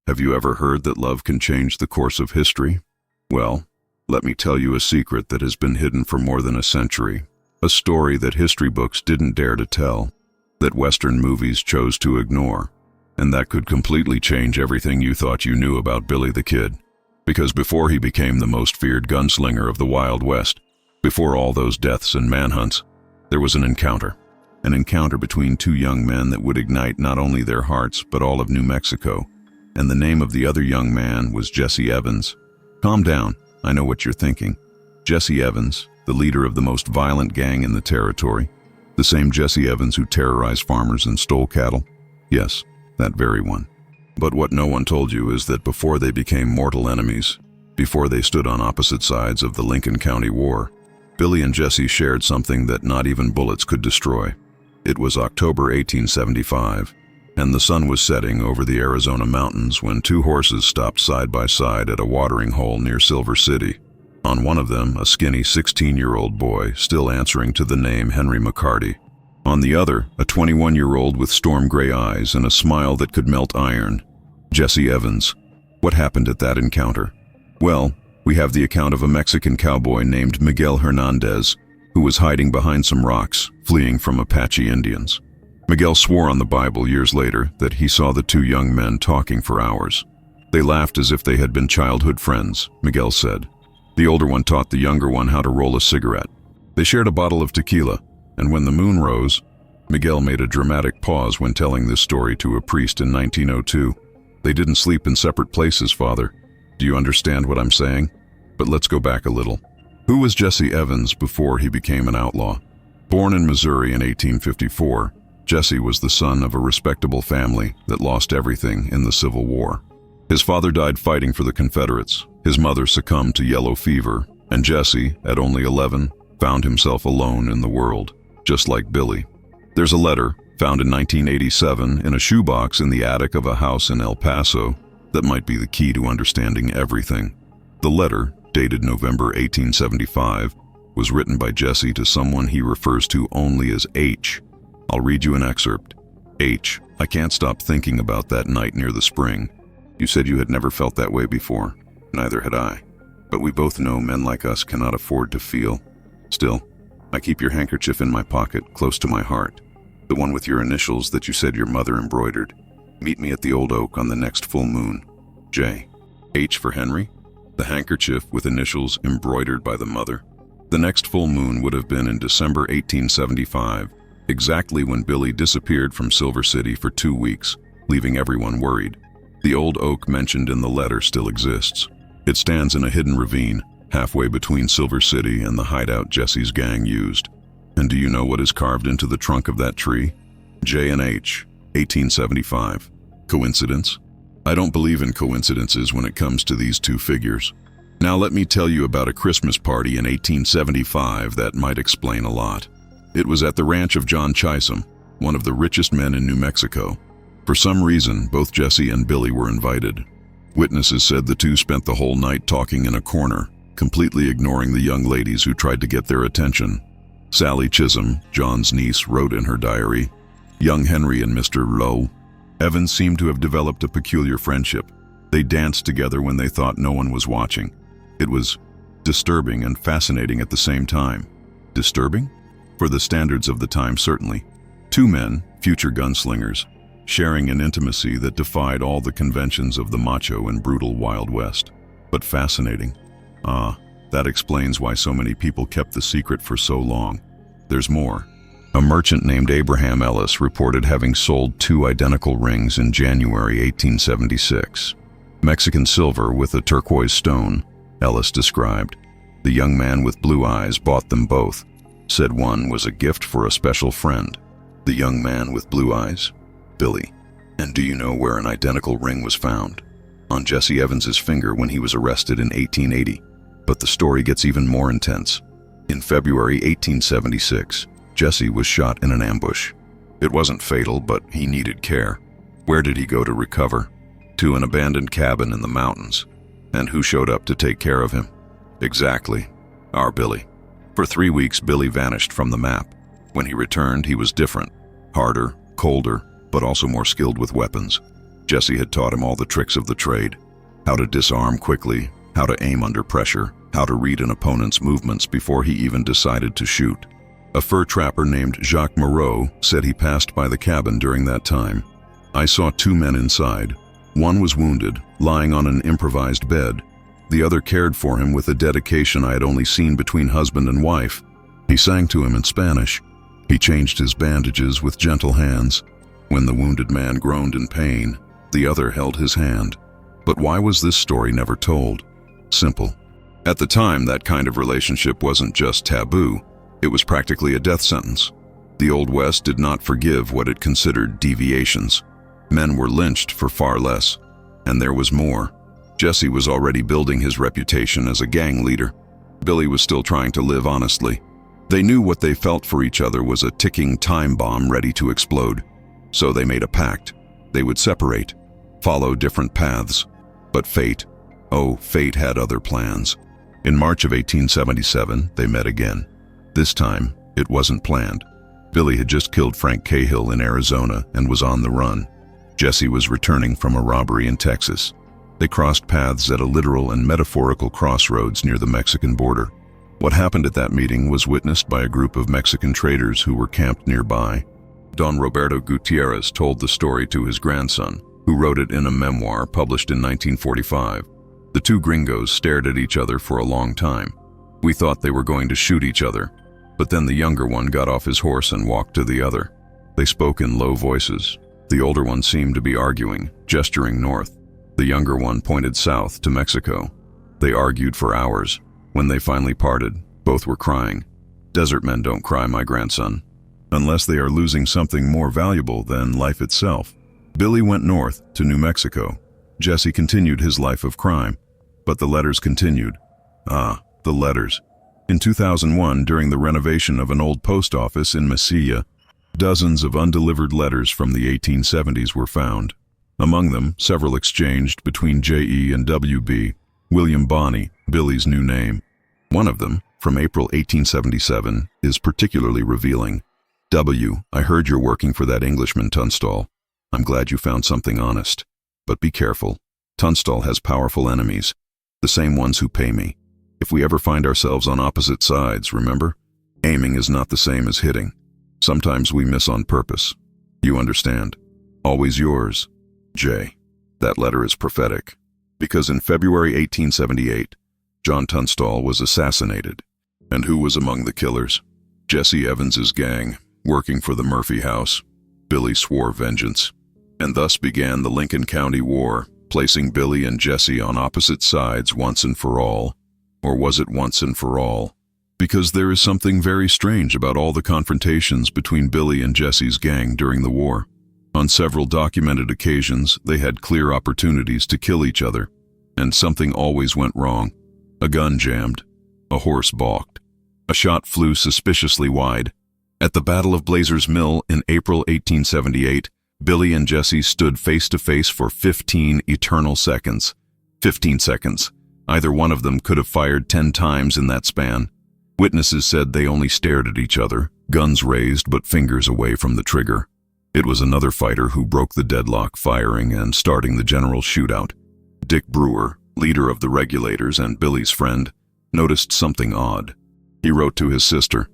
Have you ever heard that love can change the course of history? Well, let me tell you a secret that has been hidden for more than a century. A story that history books didn't dare to tell, that Western movies chose to ignore, and that could completely change everything you thought you knew about Billy the Kid. Because before he became the most feared gunslinger of the Wild West, before all those deaths and manhunts, there was an encounter between two young men that would ignite not only their hearts but all of New Mexico. And the name of the other young man was Jesse Evans. Calm down, I know what you're thinking. Jesse Evans, the leader of the most violent gang in the territory. The same Jesse Evans who terrorized farmers and stole cattle. Yes, that very one. But what no one told you is that before they became mortal enemies, before they stood on opposite sides of the Lincoln County War, Billy and Jesse shared something that not even bullets could destroy. It was October 1875. And the sun was setting over the Arizona mountains when two horses stopped side by side at a watering hole near Silver City. On one of them, a skinny 16-year-old boy still answering to the name Henry McCarty. On the other, a 21-year-old with storm gray eyes and a smile that could melt iron. Jesse Evans. What happened at that encounter? Well, we have the account of a Mexican cowboy named Miguel Hernandez, who was hiding behind some rocks, fleeing from Apache Indians. Miguel swore on the Bible years later that he saw the two young men talking for hours. They laughed as if they had been childhood friends, Miguel said. The older one taught the younger one how to roll a cigarette. They shared a bottle of tequila, and when the moon rose, Miguel made a dramatic pause when telling this story to a priest in 1902. They didn't sleep in separate places, Father. Do you understand what I'm saying? But let's go back a little. Who was Jesse Evans before he became an outlaw? Born in Missouri in 1854, Jesse was the son of a respectable family that lost everything in the Civil War. His father died fighting for the Confederates, his mother succumbed to yellow fever, and Jesse, at only 11, found himself alone in the world, just like Billy. There's a letter, found in 1987 in a shoebox in the attic of a house in El Paso, that might be the key to understanding everything. The letter, dated November 1875, was written by Jesse to someone he refers to only as H. I'll read you an excerpt. H. I can't stop thinking about that night near the spring. You said you had never felt that way before. Neither had I. But we both know men like us cannot afford to feel. Still, I keep your handkerchief in my pocket, close to my heart. The one with your initials that you said your mother embroidered. Meet me at the old oak on the next full moon. J. H for Henry? The handkerchief with initials embroidered by the mother? The next full moon would have been in December 1875. Exactly when Billy disappeared from Silver City for 2 weeks, leaving everyone worried. The old oak mentioned in the letter still exists. It stands in a hidden ravine, halfway between Silver City and the hideout Jesse's gang used. And do you know what is carved into the trunk of that tree? J and H, 1875. Coincidence? I don't believe in coincidences when it comes to these two figures. Now let me tell you about a Christmas party in 1875 that might explain a lot. It was at the ranch of John Chisholm, one of the richest men in New Mexico. For some reason, both Jesse and Billy were invited. Witnesses said the two spent the whole night talking in a corner, completely ignoring the young ladies who tried to get their attention. Sally Chisholm, John's niece, wrote in her diary, "Young Henry and Mr. Lowe Evans seemed to have developed a peculiar friendship. They danced together when they thought no one was watching. It was disturbing and fascinating at the same time." Disturbing? For the standards of the time, certainly. Two men, future gunslingers, sharing an intimacy that defied all the conventions of the macho and brutal Wild West. But fascinating. That explains why so many people kept the secret for so long. There's more. A merchant named Abraham Ellis reported having sold 2 identical rings in January 1876. Mexican silver with a turquoise stone, Ellis described. The young man with blue eyes bought them both. Said one was a gift for a special friend. The young man with blue eyes? Billy. And do you know where an identical ring was found? On Jesse Evans's finger when he was arrested in 1880. But the story gets even more intense. In February 1876, Jesse was shot in an ambush. It wasn't fatal, but he needed care. Where did he go to recover? To an abandoned cabin in the mountains. And who showed up to take care of him? Exactly, our Billy. For 3 weeks, Billy vanished from the map. When he returned, he was different. Harder, colder, but also more skilled with weapons. Jesse had taught him all the tricks of the trade: how to disarm quickly, how to aim under pressure, how to read an opponent's movements before he even decided to shoot. A fur trapper named Jacques Moreau said he passed by the cabin during that time. "I saw two men inside. One was wounded, lying on an improvised bed. The other cared for him with a dedication I had only seen between husband and wife. He sang to him in Spanish. He changed his bandages with gentle hands. When the wounded man groaned in pain, the other held his hand." But why was this story never told? Simple. At the time, that kind of relationship wasn't just taboo. It was practically a death sentence. The Old West did not forgive what it considered deviations. Men were lynched for far less. And there was more. Jesse was already building his reputation as a gang leader. Billy was still trying to live honestly. They knew what they felt for each other was a ticking time bomb ready to explode. So they made a pact. They would separate, follow different paths. But fate had other plans. In March of 1877, they met again. This time, it wasn't planned. Billy had just killed Frank Cahill in Arizona and was on the run. Jesse was returning from a robbery in Texas. They crossed paths at a literal and metaphorical crossroads near the Mexican border. What happened at that meeting was witnessed by a group of Mexican traders who were camped nearby. Don Roberto Gutierrez told the story to his grandson, who wrote it in a memoir published in 1945. The two gringos stared at each other for a long time. "We thought they were going to shoot each other, but then the younger one got off his horse and walked to the other. They spoke in low voices. The older one seemed to be arguing, gesturing north. The younger one pointed south to Mexico. They argued for hours. When they finally parted, both were crying. Desert men don't cry, my grandson, unless they are losing something more valuable than life itself." Billy went north to New Mexico. Jesse continued his life of crime. But the letters continued. The letters. In 2001, during the renovation of an old post office in Mesilla, dozens of undelivered letters from the 1870s were found. Among them, several exchanged between J.E. and W.B., William Bonney, Billy's new name. One of them, from April 1877, is particularly revealing. "W, I heard you're working for that Englishman Tunstall. I'm glad you found something honest. But be careful. Tunstall has powerful enemies, the same ones who pay me. If we ever find ourselves on opposite sides, remember? Aiming is not the same as hitting. Sometimes we miss on purpose. You understand? Always yours, J." That letter is prophetic, because in February 1878, John Tunstall was assassinated. And who was among the killers? Jesse Evans's gang, working for the Murphy House. Billy swore vengeance. And thus began the Lincoln County War, placing Billy and Jesse on opposite sides once and for all. Or was it once and for all? Because there is something very strange about all the confrontations between Billy and Jesse's gang during the war. On several documented occasions, they had clear opportunities to kill each other, and something always went wrong. A gun jammed. A horse balked. A shot flew suspiciously wide. At the Battle of Blazers Mill in April 1878, Billy and Jesse stood face to face for 15 eternal seconds. 15 seconds. Either one of them could have fired 10 times in that span. Witnesses said they only stared at each other, guns raised but fingers away from the trigger. It was another fighter who broke the deadlock, firing and starting the general shootout. Dick Brewer, leader of the Regulators and Billy's friend, noticed something odd. He wrote to his sister,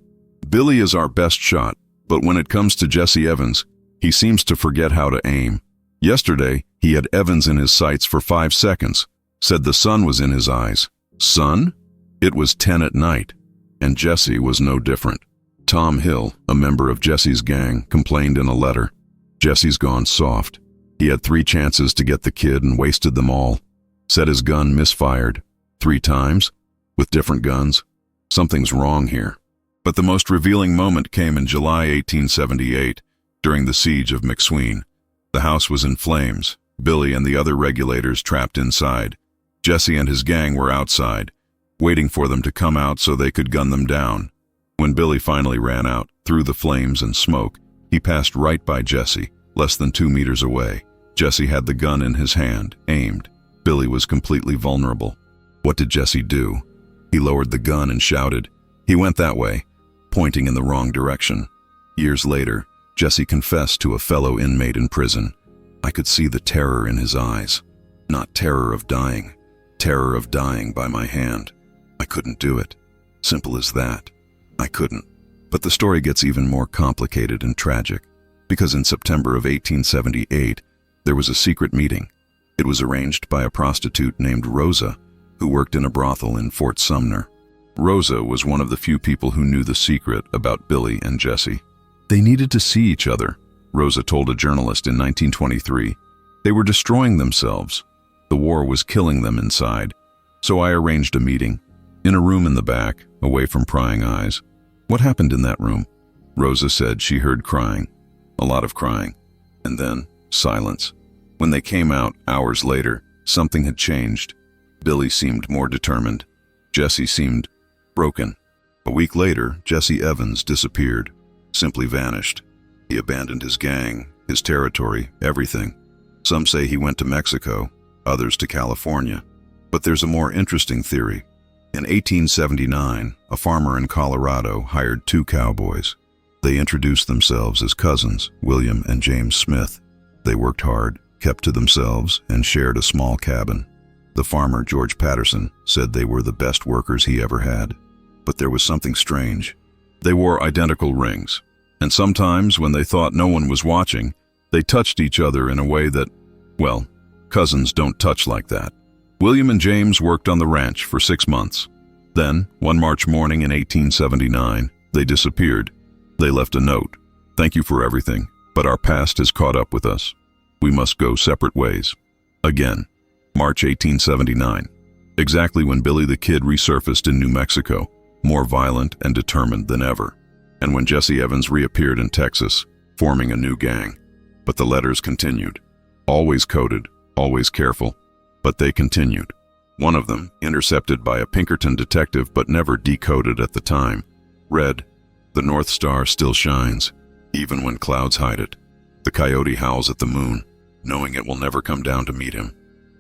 "Billy is our best shot, but when it comes to Jesse Evans, he seems to forget how to aim. Yesterday, he had Evans in his sights for 5 seconds, said the sun was in his eyes. Sun? It was 10 at night, and Jesse was no different." Tom Hill, a member of Jesse's gang, complained in a letter, "Jesse's gone soft. He had 3 chances to get the kid and wasted them all. Said his gun misfired 3 times, with different guns. Something's wrong here." But the most revealing moment came in July 1878, during the siege of McSween. The house was in flames, Billy and the other Regulators trapped inside. Jesse and his gang were outside, waiting for them to come out so they could gun them down. When Billy finally ran out, through the flames and smoke, he passed right by Jesse, less than 2 meters away. Jesse had the gun in his hand, aimed. Billy was completely vulnerable. What did Jesse do? He lowered the gun and shouted. He went that way, pointing in the wrong direction. Years later, Jesse confessed to a fellow inmate in prison. I could see the terror in his eyes. Not terror of dying by my hand. I couldn't do it. Simple as that. I couldn't. But the story gets even more complicated and tragic, because in September of 1878, there was a secret meeting. It was arranged by a prostitute named Rosa, who worked in a brothel in Fort Sumner. Rosa was one of the few people who knew the secret about Billy and Jesse. They needed to see each other, Rosa told a journalist in 1923. They were destroying themselves. The war was killing them inside. So I arranged a meeting, in a room in the back, away from prying eyes. What happened in that room? Rosa said she heard crying, a lot of crying, and then silence. When they came out, hours later, something had changed. Billy seemed more determined. Jesse seemed broken. A week later, Jesse Evans disappeared, simply vanished. He abandoned his gang, his territory, everything. Some say he went to Mexico, others to California. But there's a more interesting theory. In 1879, a farmer in Colorado hired two cowboys. They introduced themselves as cousins, William and James Smith. They worked hard, kept to themselves, and shared a small cabin. The farmer, George Patterson, said they were the best workers he ever had. But there was something strange. They wore identical rings, and sometimes when they thought no one was watching, they touched each other in a way that, well, cousins don't touch like that. William and James worked on the ranch for 6 months. Then, one March morning in 1879, they disappeared. They left a note. "Thank you for everything, but our past has caught up with us. We must go separate ways." Again, March 1879, exactly when Billy the Kid resurfaced in New Mexico, more violent and determined than ever, and when Jesse Evans reappeared in Texas, forming a new gang. But the letters continued. Always coded, always careful, but they continued. One of them, intercepted by a Pinkerton detective but never decoded at the time, read, "The North Star still shines, even when clouds hide it. The coyote howls at the moon, knowing it will never come down to meet him.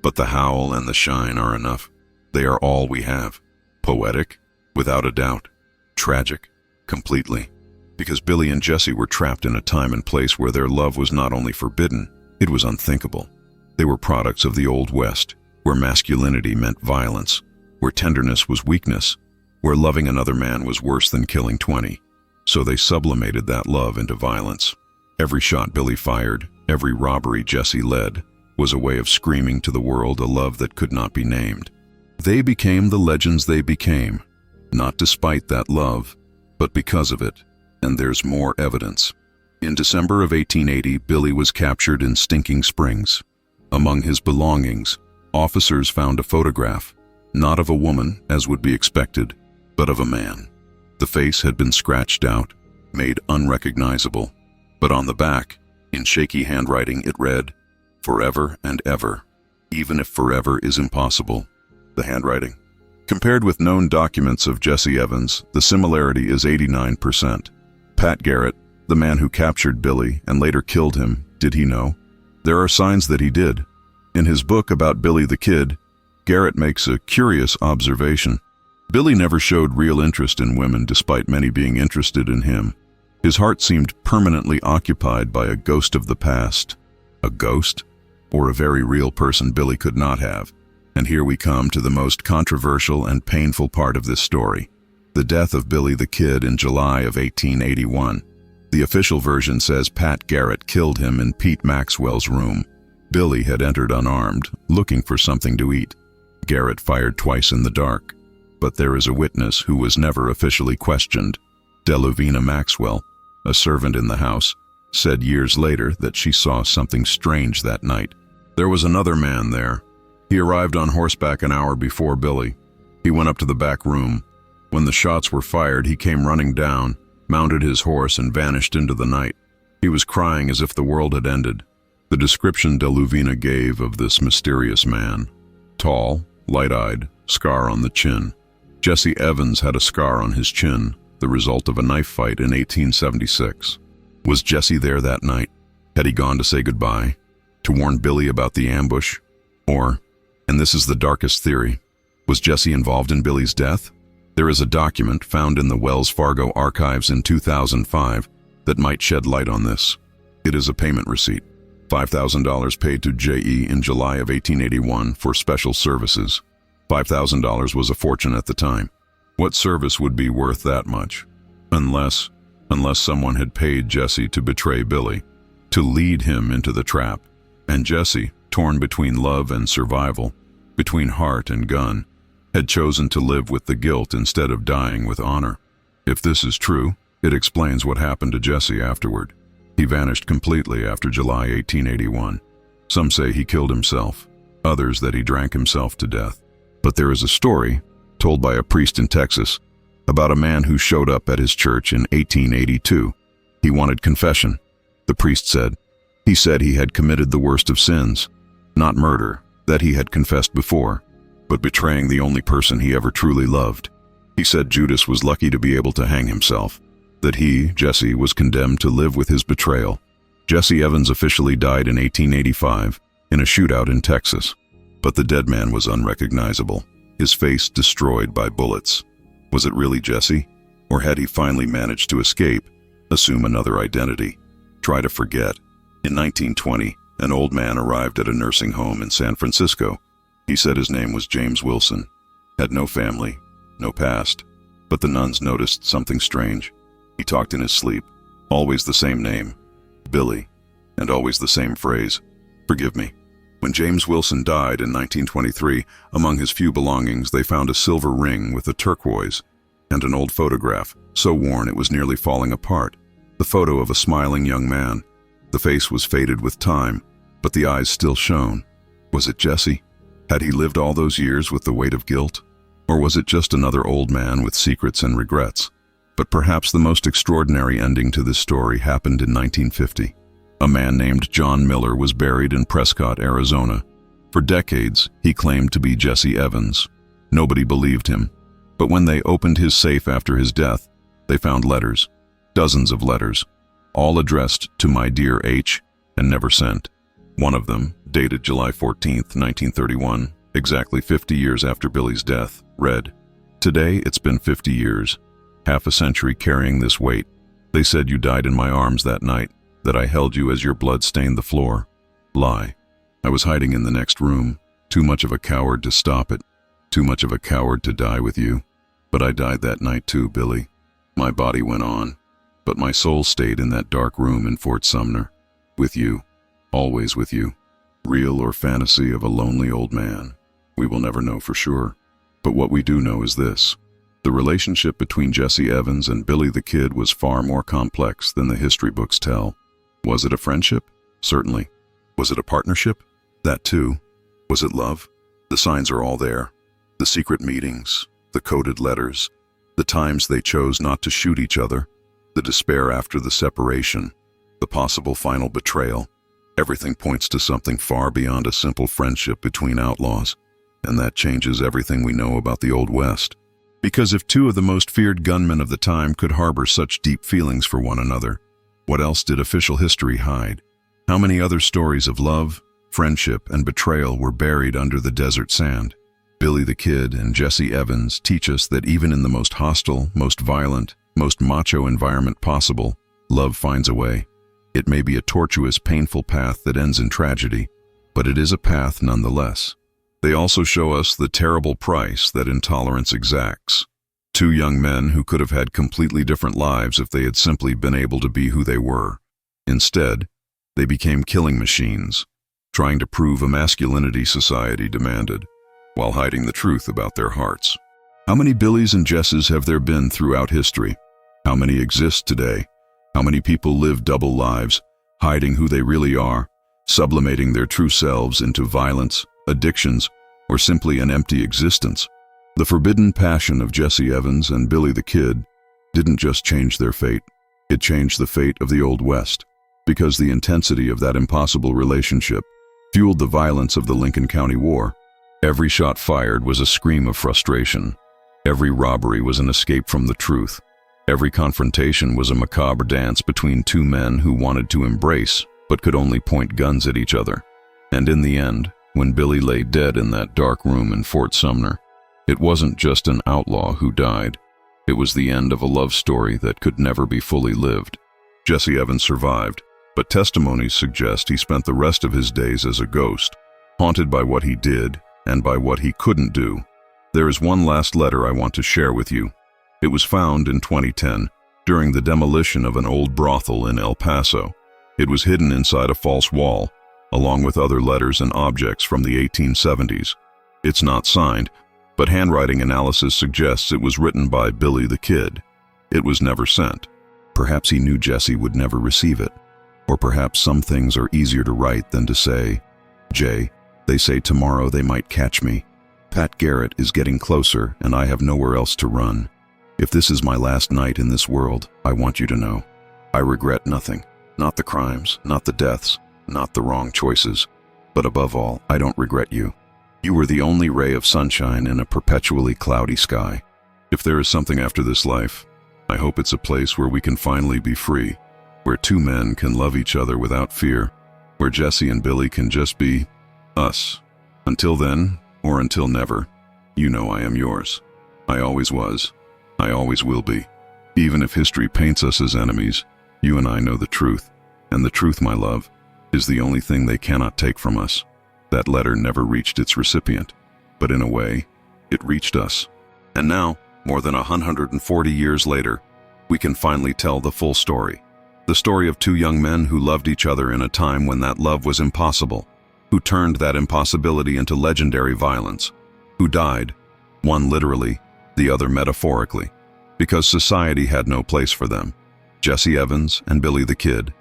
But the howl and the shine are enough. They are all we have." Poetic? Without a doubt. Tragic? Completely. Because Billy and Jesse were trapped in a time and place where their love was not only forbidden, it was unthinkable. They were products of the Old West, where masculinity meant violence, where tenderness was weakness, where loving another man was worse than killing 20. So they sublimated that love into violence. Every shot Billy fired, every robbery Jesse led, was a way of screaming to the world a love that could not be named. They became the legends they became, not despite that love, but because of it, and there's more evidence. In December of 1880, Billy was captured in Stinking Springs. Among his belongings, officers found a photograph, not of a woman, as would be expected, but of a man. The face had been scratched out, made unrecognizable, but on the back, in shaky handwriting, it read, "Forever and ever, even if forever is impossible." The handwriting. Compared with known documents of Jesse Evans, the similarity is 89%. Pat Garrett, the man who captured Billy and later killed him, did he know? There are signs that he did. In his book about Billy the Kid, Garrett makes a curious observation. Billy never showed real interest in women despite many being interested in him. His heart seemed permanently occupied by a ghost of the past. A ghost? Or a very real person Billy could not have. And here we come to the most controversial and painful part of this story. The death of Billy the Kid in July of 1881. The official version says Pat Garrett killed him in Pete Maxwell's room. Billy had entered unarmed, looking for something to eat. Garrett fired twice in the dark. But there is a witness who was never officially questioned. Deluvina Maxwell, a servant in the house, said years later that she saw something strange that night. There was another man there. He arrived on horseback an hour before Billy. He went up to the back room. When the shots were fired, he came running down, mounted his horse, and vanished into the night. He was crying as if the world had ended. The description Deluvina gave of this mysterious man: tall, light-eyed, scar on the chin. Jesse Evans had a scar on his chin, the result of a knife fight in 1876. Was Jesse there that night? Had he gone to say goodbye? To warn Billy about the ambush? Or, and this is the darkest theory, was Jesse involved in Billy's death? There is a document found in the Wells Fargo archives in 2005 that might shed light on this. It is a payment receipt. $5,000 paid to J.E. in July of 1881 for special services. $5,000 was a fortune at the time. What service would be worth that much? Unless someone had paid Jesse to betray Billy, to lead him into the trap. And Jesse, torn between love and survival, between heart and gun, had chosen to live with the guilt instead of dying with honor. If this is true, it explains what happened to Jesse afterward. He vanished completely after July 1881. Some say he killed himself, others that he drank himself to death. But there is a story, told by a priest in Texas, about a man who showed up at his church in 1882. He wanted confession. The priest said he had committed the worst of sins, not murder, that he had confessed before, but betraying the only person he ever truly loved. He said Judas was lucky to be able to hang himself, that he, Jesse, was condemned to live with his betrayal. Jesse Evans officially died in 1885 in a shootout in Texas, but the dead man was unrecognizable, his face destroyed by bullets. Was it really Jesse? Or had he finally managed to escape, assume another identity, try to forget? In 1920, an old man arrived at a nursing home in San Francisco. He said his name was James Wilson, had no family, no past, but the nuns noticed something strange. He talked in his sleep, always the same name, Billy, and always the same phrase, "Forgive me." When James Wilson died in 1923, among his few belongings they found a silver ring with a turquoise and an old photograph, so worn it was nearly falling apart. The photo of a smiling young man. The face was faded with time, but the eyes still shone. Was it Jesse? Had he lived all those years with the weight of guilt? Or was it just another old man with secrets and regrets? But perhaps the most extraordinary ending to this story happened in 1950. A man named John Miller was buried in Prescott, Arizona. For decades, he claimed to be Jesse Evans. Nobody believed him. But when they opened his safe after his death, they found letters, dozens of letters, all addressed to "My dear H" and never sent. One of them, dated July 14, 1931, exactly 50 years after Billy's death, read, "Today it's been 50 years, half a century carrying this weight. They said you died in my arms that night, that I held you as your blood stained the floor. Lie. I was hiding in the next room, too much of a coward to stop it, too much of a coward to die with you. But I died that night too, Billy. My body went on, but my soul stayed in that dark room in Fort Sumner, with you, always with you. Real or fantasy of a lonely old man, we will never know for sure. But what we do know is this. The relationship between Jesse Evans and Billy the Kid was far more complex than the history books tell. Was it a friendship? Certainly. Was it a partnership? That too. Was it love? The signs are all there. The secret meetings, the coded letters, the times they chose not to shoot each other, the despair after the separation, the possible final betrayal. Everything points to something far beyond a simple friendship between outlaws, and that changes everything we know about the Old West. Because if two of the most feared gunmen of the time could harbor such deep feelings for one another, what else did official history hide? How many other stories of love, friendship, and betrayal were buried under the desert sand? Billy the Kid and Jesse Evans teach us that even in the most hostile, most violent, most macho environment possible, love finds a way. It may be a tortuous, painful path that ends in tragedy, but it is a path nonetheless. They also show us the terrible price that intolerance exacts. Two young men who could have had completely different lives if they had simply been able to be who they were. Instead, they became killing machines, trying to prove a masculinity society demanded, while hiding the truth about their hearts. How many Billys and Jesses have there been throughout history? How many exist today? How many people live double lives, hiding who they really are, sublimating their true selves into violence, addictions, or simply an empty existence? The forbidden passion of Jesse Evans and Billy the Kid didn't just change their fate, it changed the fate of the Old West, because the intensity of that impossible relationship fueled the violence of the Lincoln County War. Every shot fired was a scream of frustration. Every robbery was an escape from the truth. Every confrontation was a macabre dance between two men who wanted to embrace but could only point guns at each other. And in the end, when Billy lay dead in that dark room in Fort Sumner, it wasn't just an outlaw who died. It was the end of a love story that could never be fully lived. Jesse Evans survived, but testimonies suggest he spent the rest of his days as a ghost, haunted by what he did and by what he couldn't do. There is one last letter I want to share with you. It was found in 2010 during the demolition of an old brothel in El Paso. It was hidden inside a false wall, along with other letters and objects from the 1870s. It's not signed, but handwriting analysis suggests it was written by Billy the Kid. It was never sent. Perhaps he knew Jesse would never receive it. Or perhaps some things are easier to write than to say. Jay, they say tomorrow they might catch me. Pat Garrett is getting closer and I have nowhere else to run. If this is my last night in this world, I want you to know. I regret nothing. Not the crimes, not the deaths, not the wrong choices. But above all, I don't regret you. You were the only ray of sunshine in a perpetually cloudy sky. If there is something after this life, I hope it's a place where we can finally be free, where two men can love each other without fear, where Jesse and Billy can just be us. Until then, or until never, you know I am yours. I always was. I always will be. Even if history paints us as enemies, you and I know the truth. And the truth, my love, is the only thing they cannot take from us. That letter never reached its recipient, but in a way, it reached us. And now, more than 140 years later, we can finally tell the full story. The story of two young men who loved each other in a time when that love was impossible, who turned that impossibility into legendary violence, who died, one literally, the other metaphorically, because society had no place for them. Jesse Evans and Billy the Kid,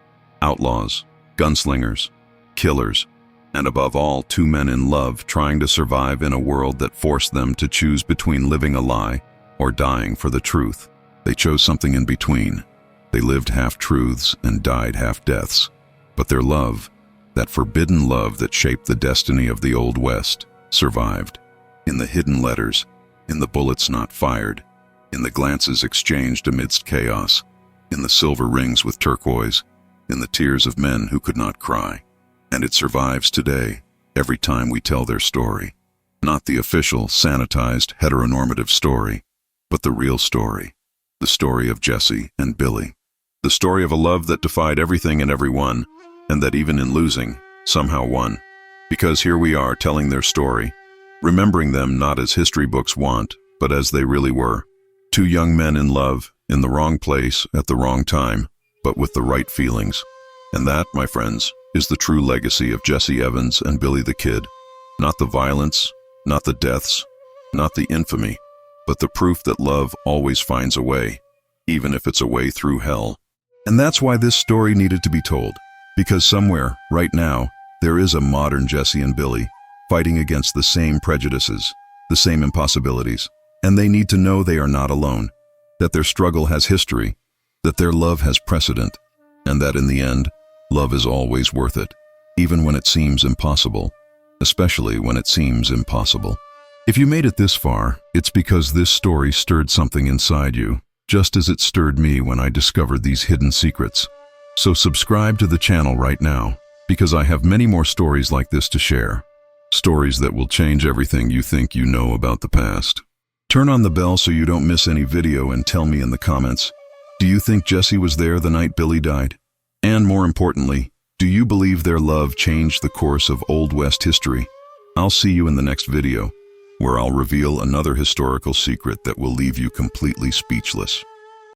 outlaws, gunslingers, killers, and above all, two men in love trying to survive in a world that forced them to choose between living a lie or dying for the truth. They chose something in between. They lived half-truths and died half-deaths. But their love, that forbidden love that shaped the destiny of the Old West, survived. In the hidden letters, in the bullets not fired, in the glances exchanged amidst chaos, in the silver rings with turquoise, in the tears of men who could not cry. And it survives today, every time we tell their story. Not the official, sanitized, heteronormative story, but the real story. The story of Jesse and Billy. The story of a love that defied everything and everyone, and that even in losing, somehow won. Because here we are telling their story, remembering them not as history books want, but as they really were. Two young men in love, in the wrong place, at the wrong time, but with the right feelings. And that, my friends, is the true legacy of Jesse Evans and Billy the Kid. Not the violence, not the deaths, not the infamy, but the proof that love always finds a way, even if it's a way through hell. And that's why this story needed to be told. Because somewhere, right now, there is a modern Jesse and Billy, fighting against the same prejudices, the same impossibilities. And they need to know they are not alone, that their struggle has history, that their love has precedent, and that in the end, love is always worth it, even when it seems impossible, especially when it seems impossible. If you made it this far, it's because this story stirred something inside you, just as it stirred me when I discovered these hidden secrets. So subscribe to the channel right now, because I have many more stories like this to share. Stories that will change everything you think you know about the past. Turn on the bell so you don't miss any video and tell me in the comments, do you think Jesse was there the night Billy died? And more importantly, do you believe their love changed the course of Old West history? I'll see you in the next video, where I'll reveal another historical secret that will leave you completely speechless.